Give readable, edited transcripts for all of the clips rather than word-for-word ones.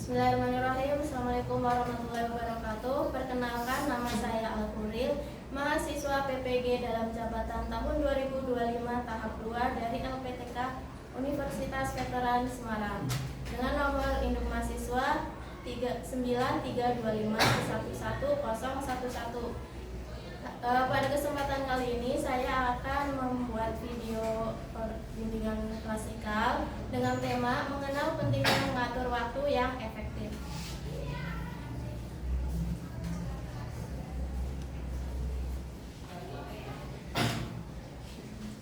Bismillahirrahmanirrahim. Assalamualaikum warahmatullahi wabarakatuh. Perkenalkan, nama saya Al-Furil, mahasiswa PPG dalam jabatan tahun 2025 tahap 2 dari LPTK Universitas Veteran Semarang dengan nomor induk mahasiswa 9325111011. Pada kesempatan kali ini saya akan membuat video bimbingan klasikal dengan tema mengenal pentingnya mengatur waktu yang efektif.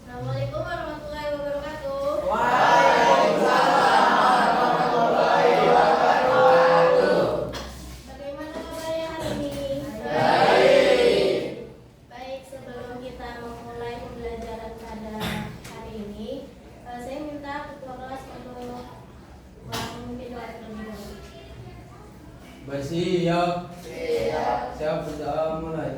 Assalamualaikum warahmatullahi wabarakatuh. Waalaikumsalam warahmatullahi wabarakatuh. Bagaimana kabarnya hari ini? Baik. Baik, sebelum kita memulai pembelajaran pada hari ini, saya minta ketua kelas untuk memimpin doa terlebih dahulu. Bersiap. Siap sudah mulai.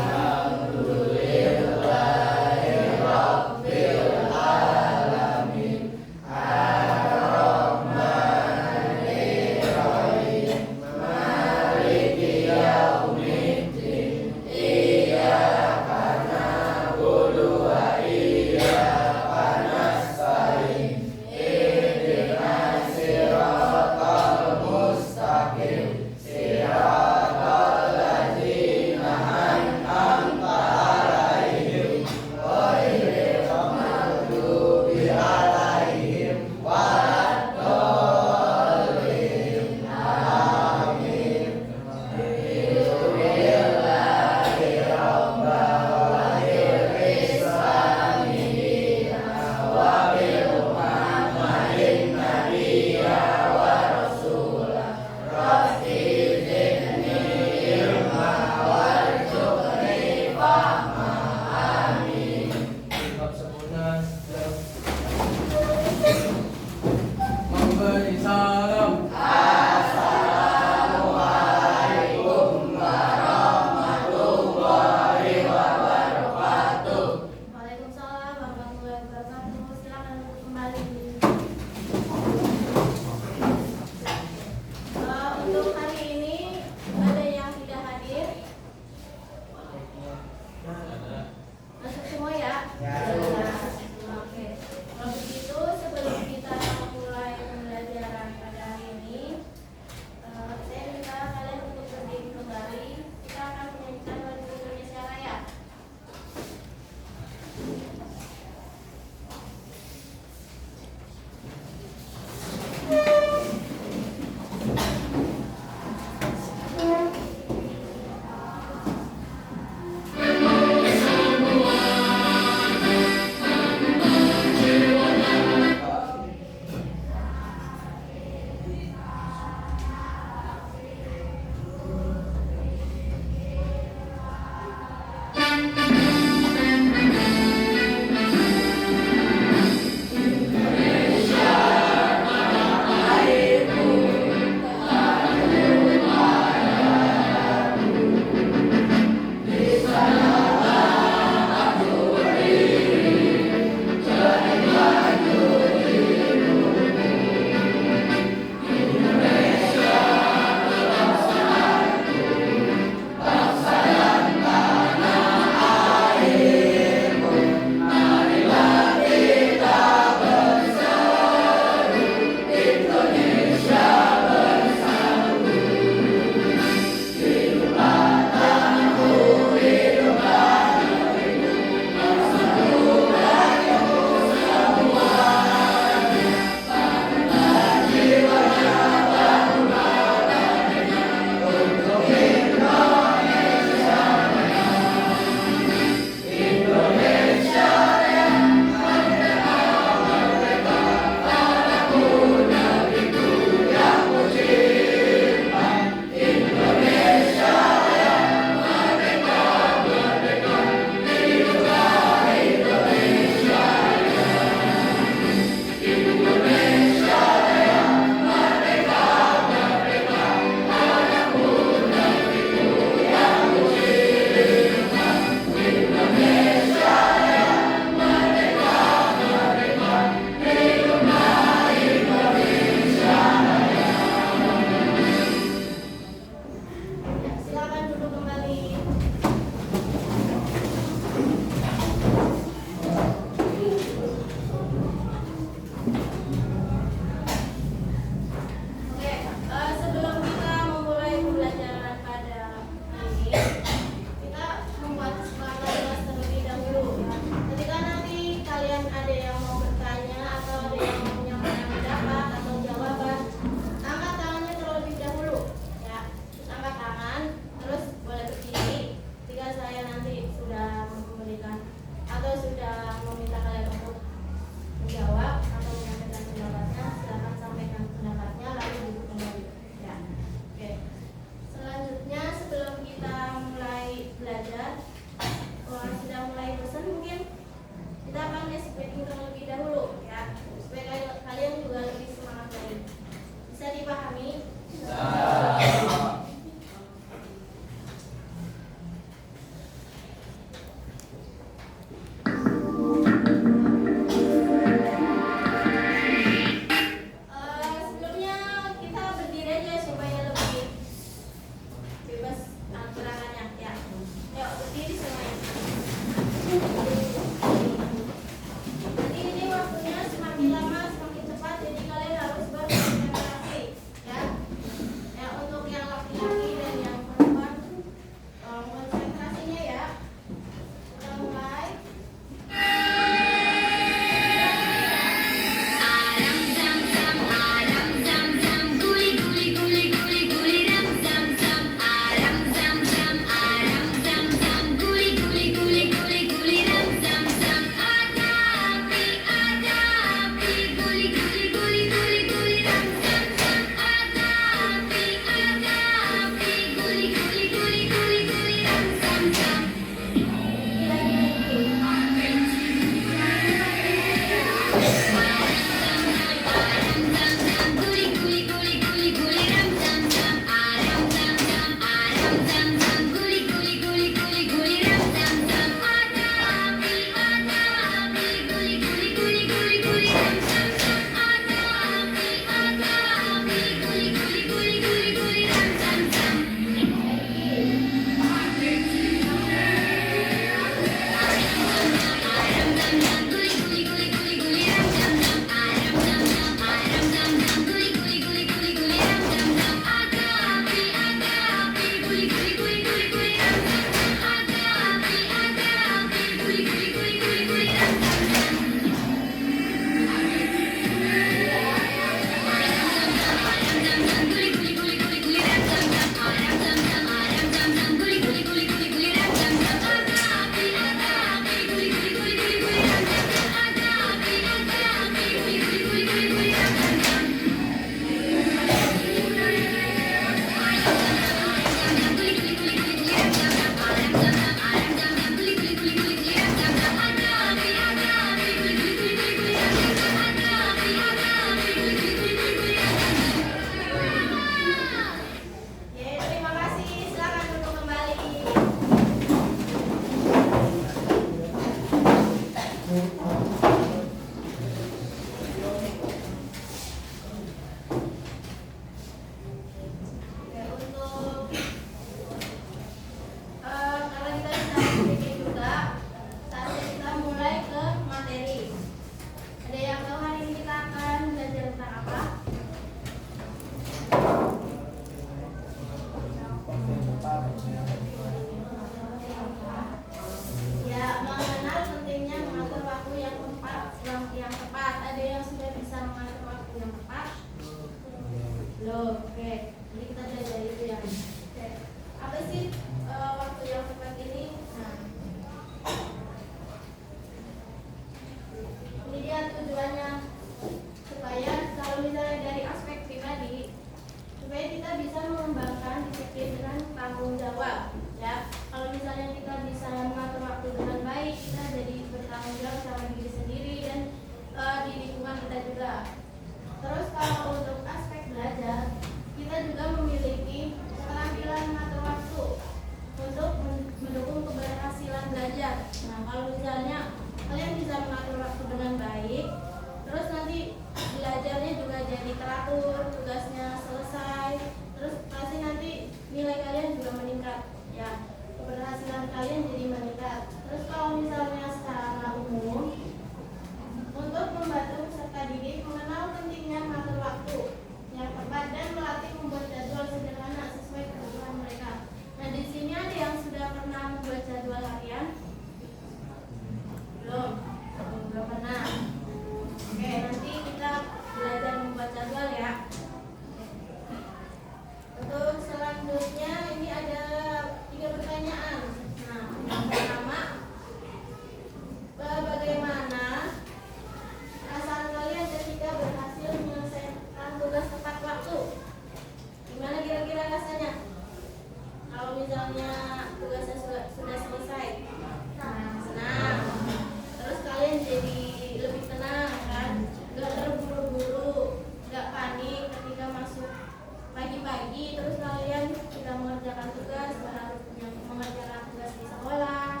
mengerjakan tugas di sekolah,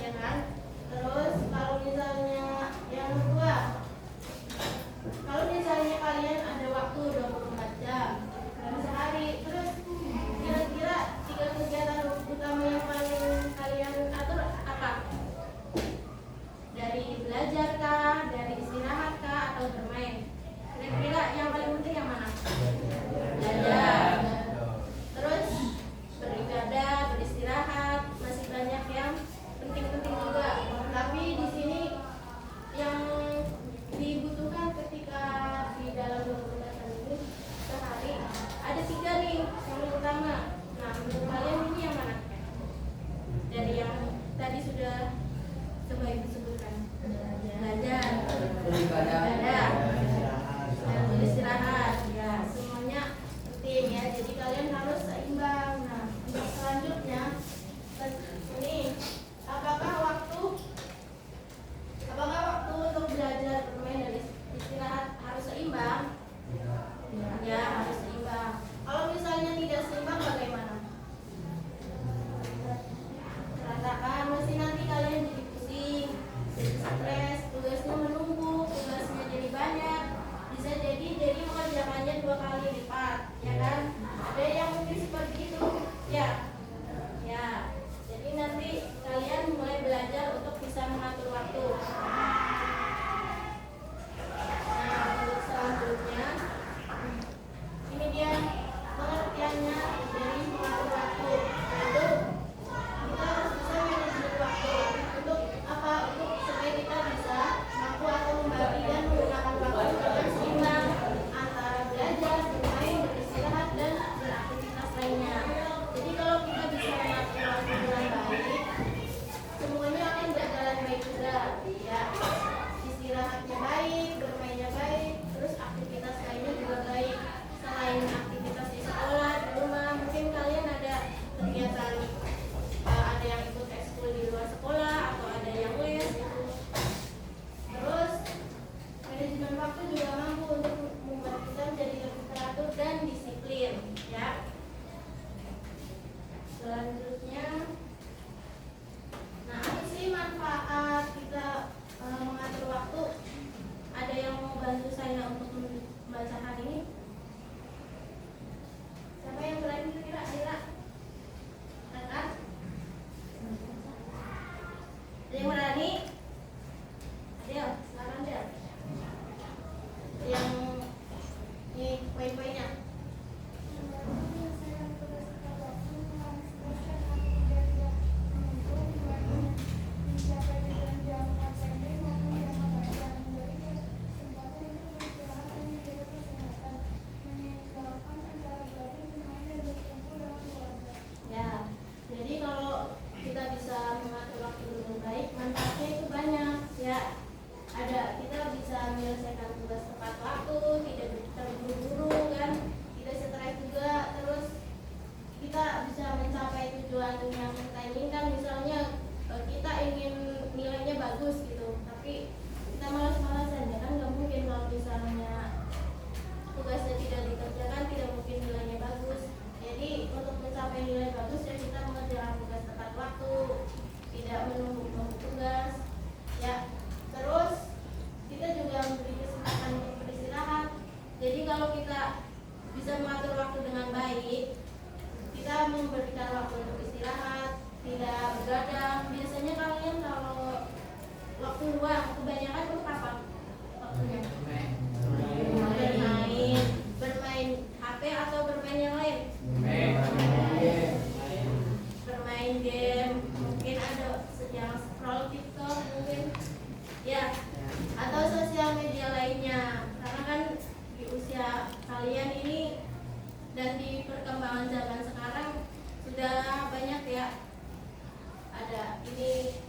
ya kan? Terus kalau misalnya yang kedua, kalau misalnya kalian ada waktu 24 jam dalam sehari, terus kira-kira 3 kegiatan utama yang paling kalian atur apa? Dari belajar kah, dari istirahat kah, atau bermain? Kira-kira yang paling penting yang mana? Belajar. Terus beribadah, beristirahat, masih banyak yang penting-penting juga. Tapi di sini yang dibutuhkan ketika di dalam 24 jam ini sehari ada 3 nih yang utama. Nah, menurut kalian ini yang mana? Dari yang tadi sudah coba ibu sebutkan. Belajar, beribadah, dan beristirahat. Ya, semuanya penting ya. Jadi kalian harus seimbang. Nah, untuk selanjutnya ini apakah waktu untuk belajar, bermain, dan istirahat harus seimbang? Ya, harus seimbang. Kalau misalnya tidak seimbang bagaimana? Katakan mesti nanti kalian jadi pusing, jadi stres, tugasnya menumpuk, tugasnya jadi banyak, bisa jadi mengerjakannya 2 kali lipat, ya kan? Ada yang mungkin seperti itu, ya. Jadi nanti kalian mulai belajar untuk bisa mengatur waktu. Nah, untuk selanjutnya, ini dia pengertiannya dari mengatur waktu. Yaitu kita harus bisa manajemen waktu. Untuk apa? Untuk supaya kita bisa mampu atau membagi dan menggunakan waktu dengan seimbang antara belajar, bermain, beristirahat, dan beraktivitas lainnya. Jadi kalau kita bisa mengatur waktu dengan baik, semuanya akan berjalan baik juga, ya. Istirahatnya baik, bermainnya baik, terus aktivitas lainnya juga baik. Selain aktivitas di sekolah, di rumah, mungkin kalian ada kegiatan, ada yang ikut ekskul di luar sekolah atau ada yang les gitu. Terus manajemen waktu juga mampu untuk membuat kita menjadi lebih teratur dan disiplin, ya. Selanjutnya, nah apa sih manfaat kita mengatur waktu? Ada yang mau bantu saya untuk membaca hari ini? Siapa yang berani kira-kira? Kakak? Ada yang berani? Adel, silakan Del. Yang ini poin-poinnya. Ya, jadi kalau kita bisa mengatur waktu dengan baik, manfaatnya itu banyak, ya. Ada, kita bisa menyelesaikan tugas tepat waktu, tidak terburu-buru kan, tidak stres juga. Terus kita bisa mencapai tujuan yang kita inginkan. Misalnya kita ingin nilainya bagus gitu, tapi kita malas-malasan, ya kan nggak mungkin. Kalau misalnya tugasnya tidak dikerjakan, tidak mungkin nilainya bagus. Jadi untuk mencapai nilai bagus ya kita mengerjakan tugas tepat waktu, tidak menumpuk tugas, ya. Terus kita juga memberi kesempatan untuk beristirahat. Jadi kalau kita bisa mengatur waktu dengan baik, kita memberikan waktu untuk istirahat, tidak begadang. Biasanya kalian kalau waktu luang kebanyakan untuk apa waktunya? Bermain HP atau bermain yang lain? Bermain game, mungkin ada yang scroll TikTok mungkin, ya, atau sosial media lainnya. Karena kan di usia kalian ini dan di perkembangan zaman sekarang sudah banyak ya, ada ini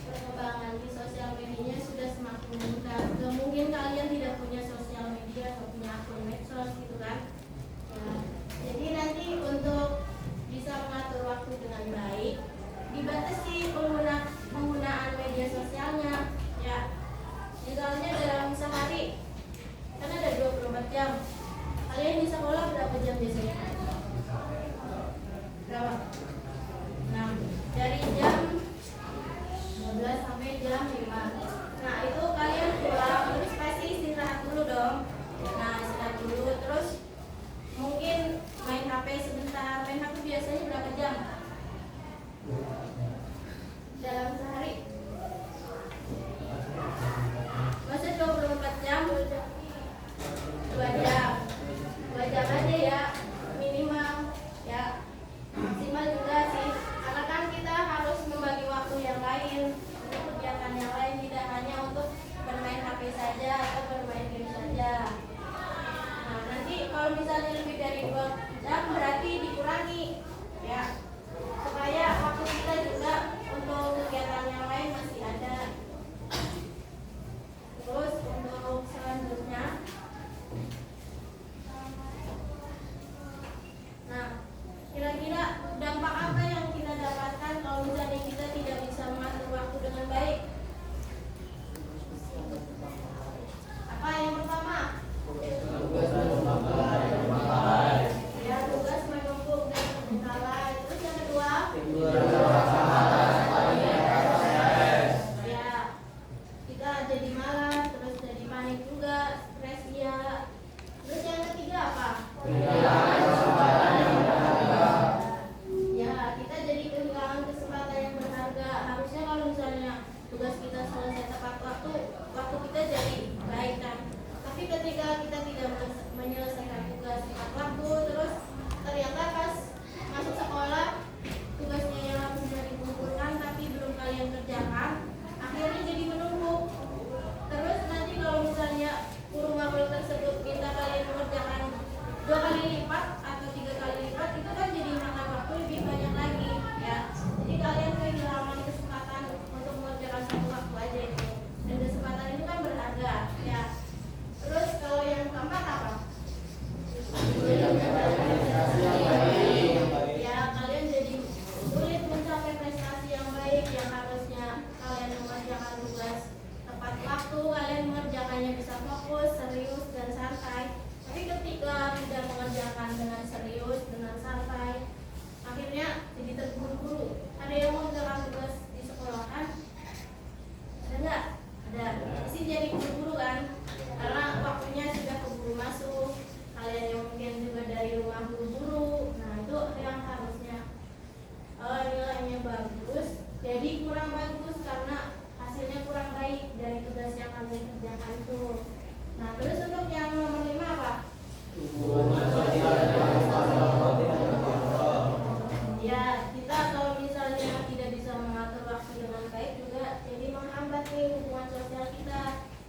perkembangan di sosial medianya sudah semakin meningkat. Gak mungkin kalian tidak punya sosial media atau punya akun medsos gitu kan, ya. Jadi nanti untuk bisa mengatur waktu dengan baik, dibatasi penggunaan media sosialnya, ya. Misalnya dalam sehari kan ada 24 jam. Kalian di sekolah berapa jam biasanya? Berapa? 6. jadi kurang bagus karena hasilnya kurang baik dari tugas yang kami kerjakan itu. Nah, terus untuk yang nomor 5 apa? Hubungan sosial dengan masyarakat yang berdialog. Ya, kita kalau misalnya tidak bisa mengatur waktu dengan baik juga jadi menghambat nih hubungan sosial kita,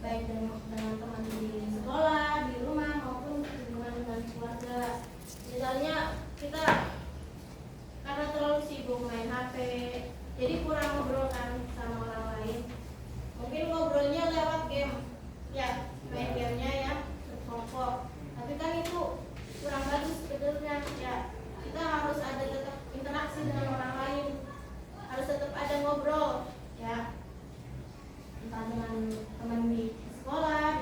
baik dengan teman di sekolah, di rumah maupun hubungan dengan keluarga. Misalnya kita karena terlalu sibuk main HP, jadi kurang ngobrol kan sama orang lain. Mungkin ngobrolnya lewat game, ya main gamenya ya berkelompok. Tapi kan itu kurang bagus sebenarnya. Ya, kita harus ada tetap interaksi dengan orang lain, harus tetap ada ngobrol, ya entah dengan teman di sekolah, di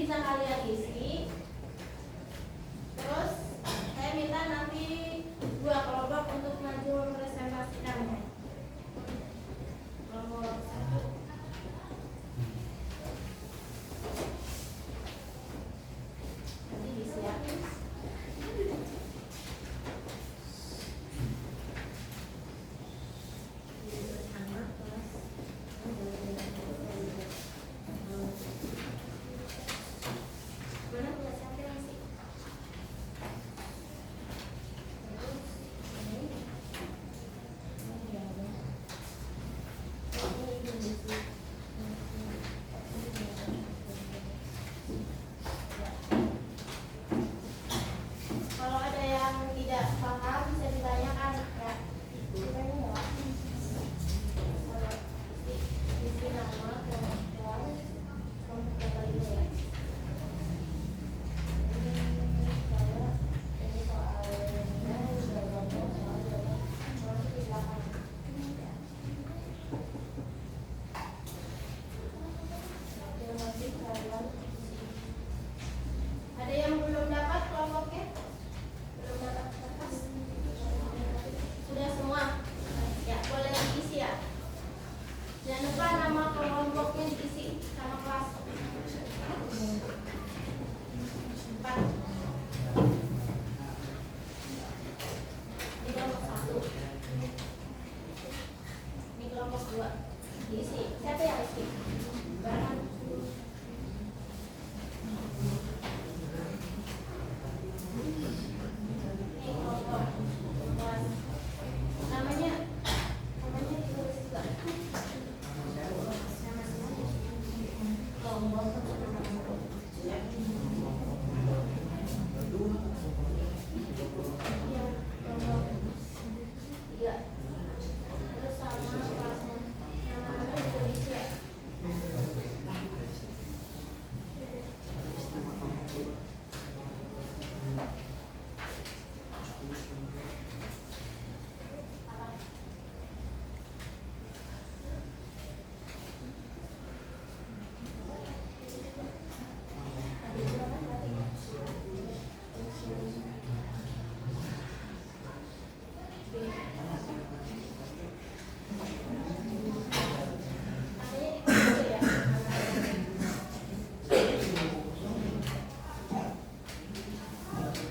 bisa kalian isi. Terus saya minta nanti 2 kelompok untuk maju mempresentasikan. Kelompok 1. Nanti diisi ya. Mana tulisannya masih? Kalau ada yang tidak paham bisa ditanyakan ya. Isi nama kelompok ini ya. Ini soalnya soal di belakang. Ada yang belum dapat kelompoknya? Belum dapat kertas? Sudah semua? Ya, boleh diisi ya. Jangan lupa nama kelompoknya diisi sama kelas. 4. Ini kelompok 1. Ini kelompok 2. Diisi. Siapa yang isi? Barengan. Ini kelompok kelas. Namanya ditulis juga. Kelompok. Ya. Iya, kelompok 3. Terus sama kelasnya. Nama-nama ditulis ya.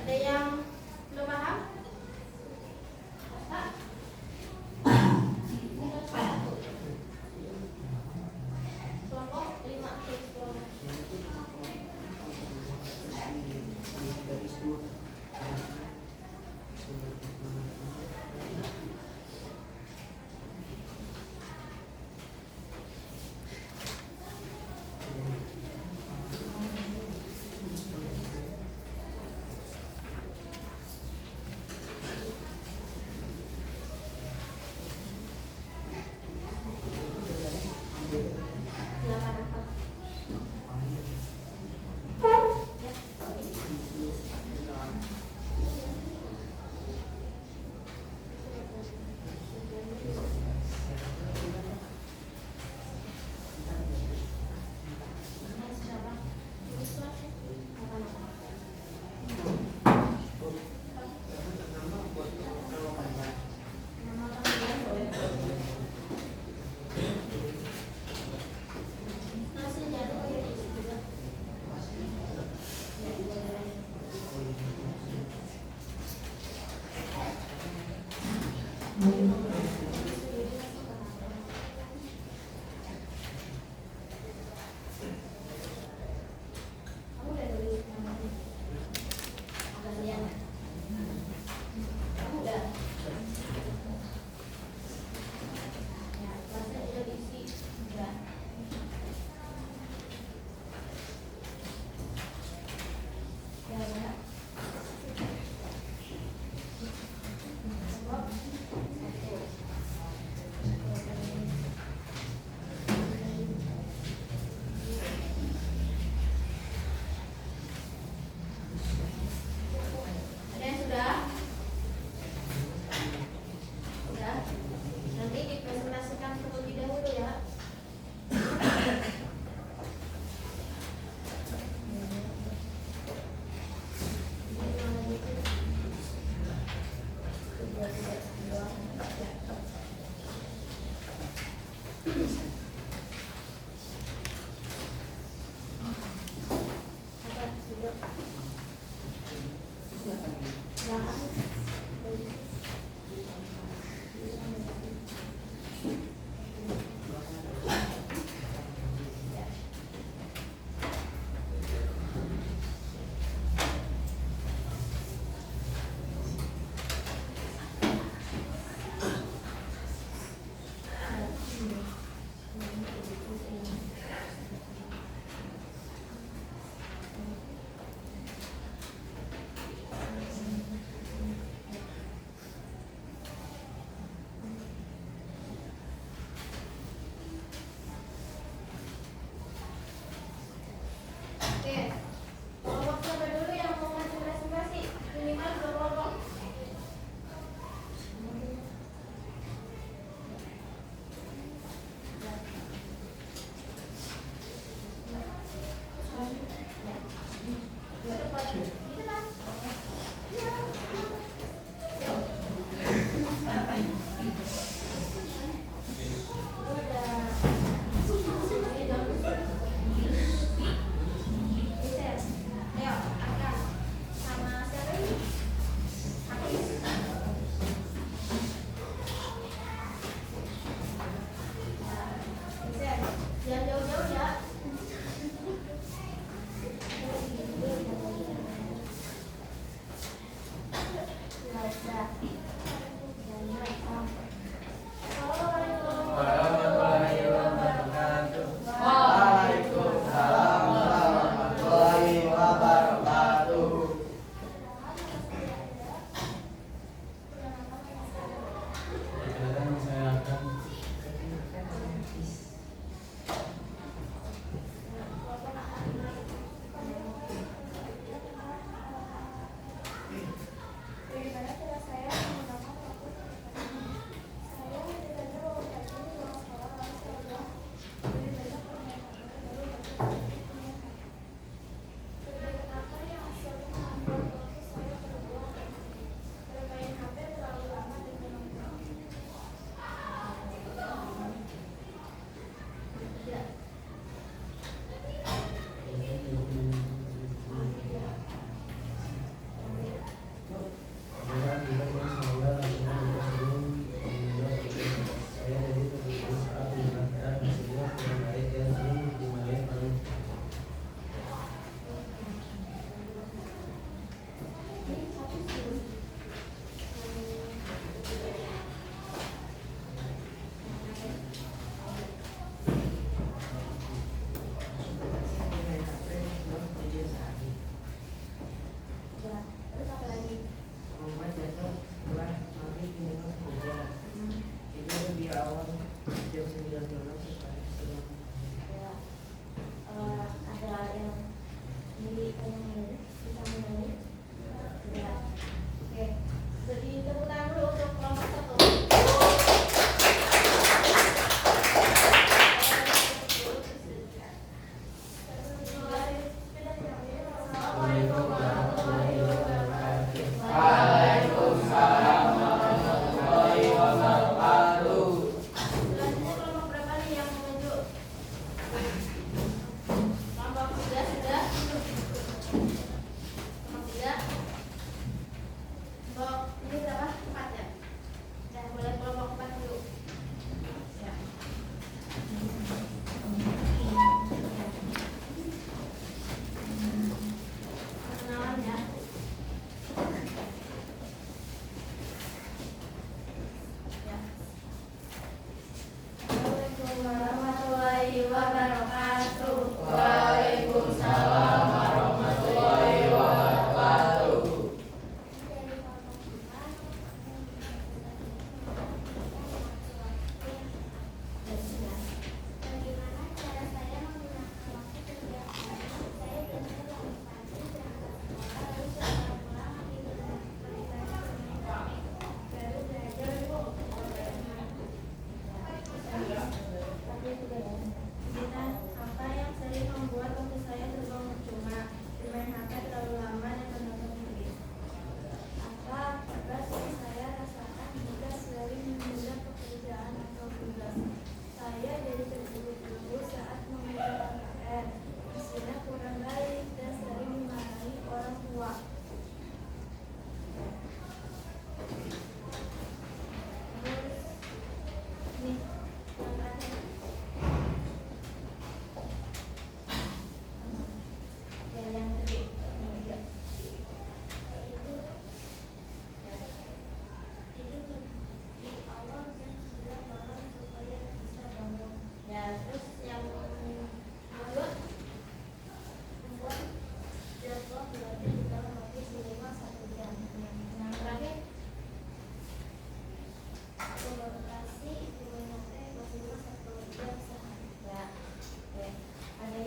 Ada yang belum paham? Pak? Kelompok 5.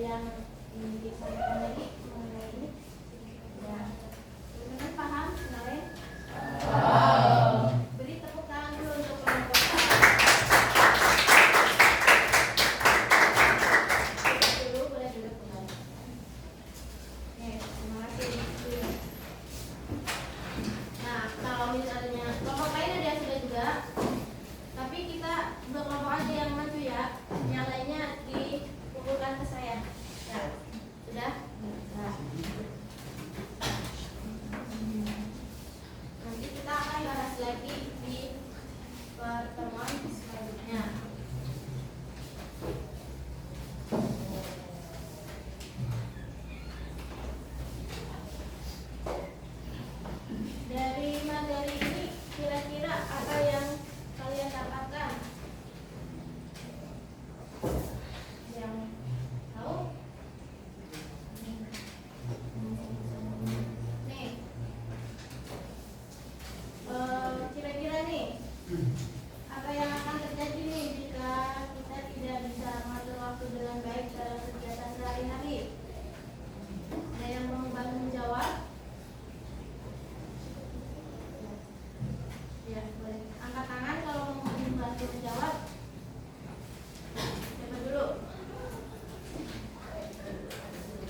yang disampaikan tadi mengenai ini? Ya, teman-teman paham kemarin? Beri tepuk tangan dulu untuk kelompok A. Duduk dulu, boleh duduk kembali. Oke, terima kasih. Nah, kalau misalnya kelompok lain ada yang sudah juga, tapi kita dua kelompok aja yang maju ya. Yang lainnya dikumpulkan ke saya. Ya, sudah? Nah. Nanti kita akan bahas lagi di pertemuan selanjutnya. Dari materi ini kira-kira apa yang kalian dapatkan? Yang tahu? Nih, kira-kira nih apa yang akan terjadi nih jika kita tidak bisa mengatur waktu dengan baik dalam kegiatan sehari-hari? Ada yang mau bantu menjawab? Ya, boleh. Angkat tangan kalau mau membantu menjawab. Siapa dulu?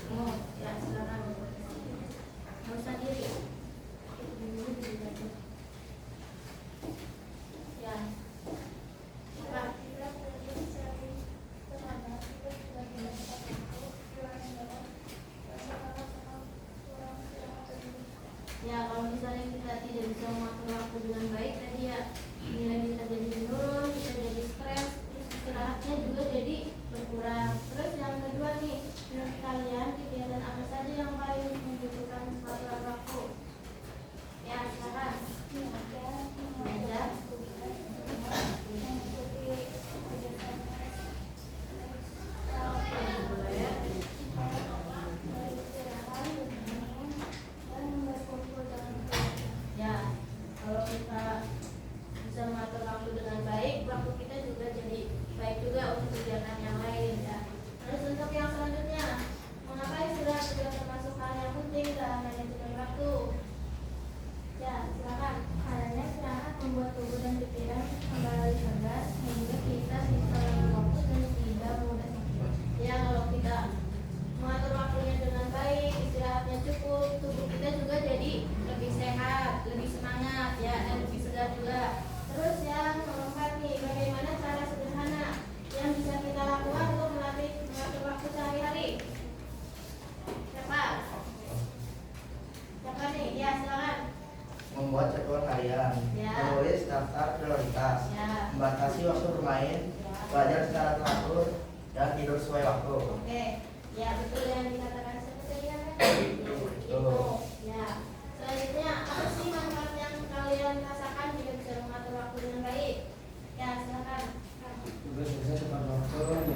Oh, ya silakan. Nggak usah diri. Ya. Siapa? Ya, kalau misalnya kita tidak bisa mengatur waktu dengan baik, tadi ya nilai kita jadi menurun, kita jadi stres, terus istirahatnya juga jadi berkurang. Terus yang kedua nih, menurut kalian kegiatan apa saja yang paling membutuhkan pengaturan waktu? Ya, silakan. Belajar. Boleh. Ya, kalau kita bisa mengatur waktu dengan baik, waktu kita juga jadi baik juga untuk kegiatan yang lain ya. Terus untuk yang selanjutnya, mengapa istirahat juga termasuk hal yang penting dalam manajemen waktu? Ya, silakan. Karena istirahat membuat tubuh dan pikiran kembali segar sehingga kita bisa fokus dan tidak mudah sakit. Ya, kalau kita mengatur waktunya dengan baik, istirahatnya cukup, tubuh kita juga jadi lebih sehat, lebih semangat ya, dan lebih segar juga. Terus yang keempat nih, bagaimana cara sederhana yang bisa kita lakukan untuk melatih mengatur waktu sehari-hari? Siapa? Siapa nih? Ya, silakan. Membuat jadwal harian, Ya. menulis daftar prioritas, Ya. membatasi waktu bermain, belajar secara teratur, dan tidur sesuai waktu. Oke, ya betul yang dikatakan seperti ya kan? Betul. Itu, ya. Selanjutnya, apa sih manfaat yang kalian rasakan jika bisa mengatur waktu dengan baik? Ya, silakan. Tugas saya tepat waktu,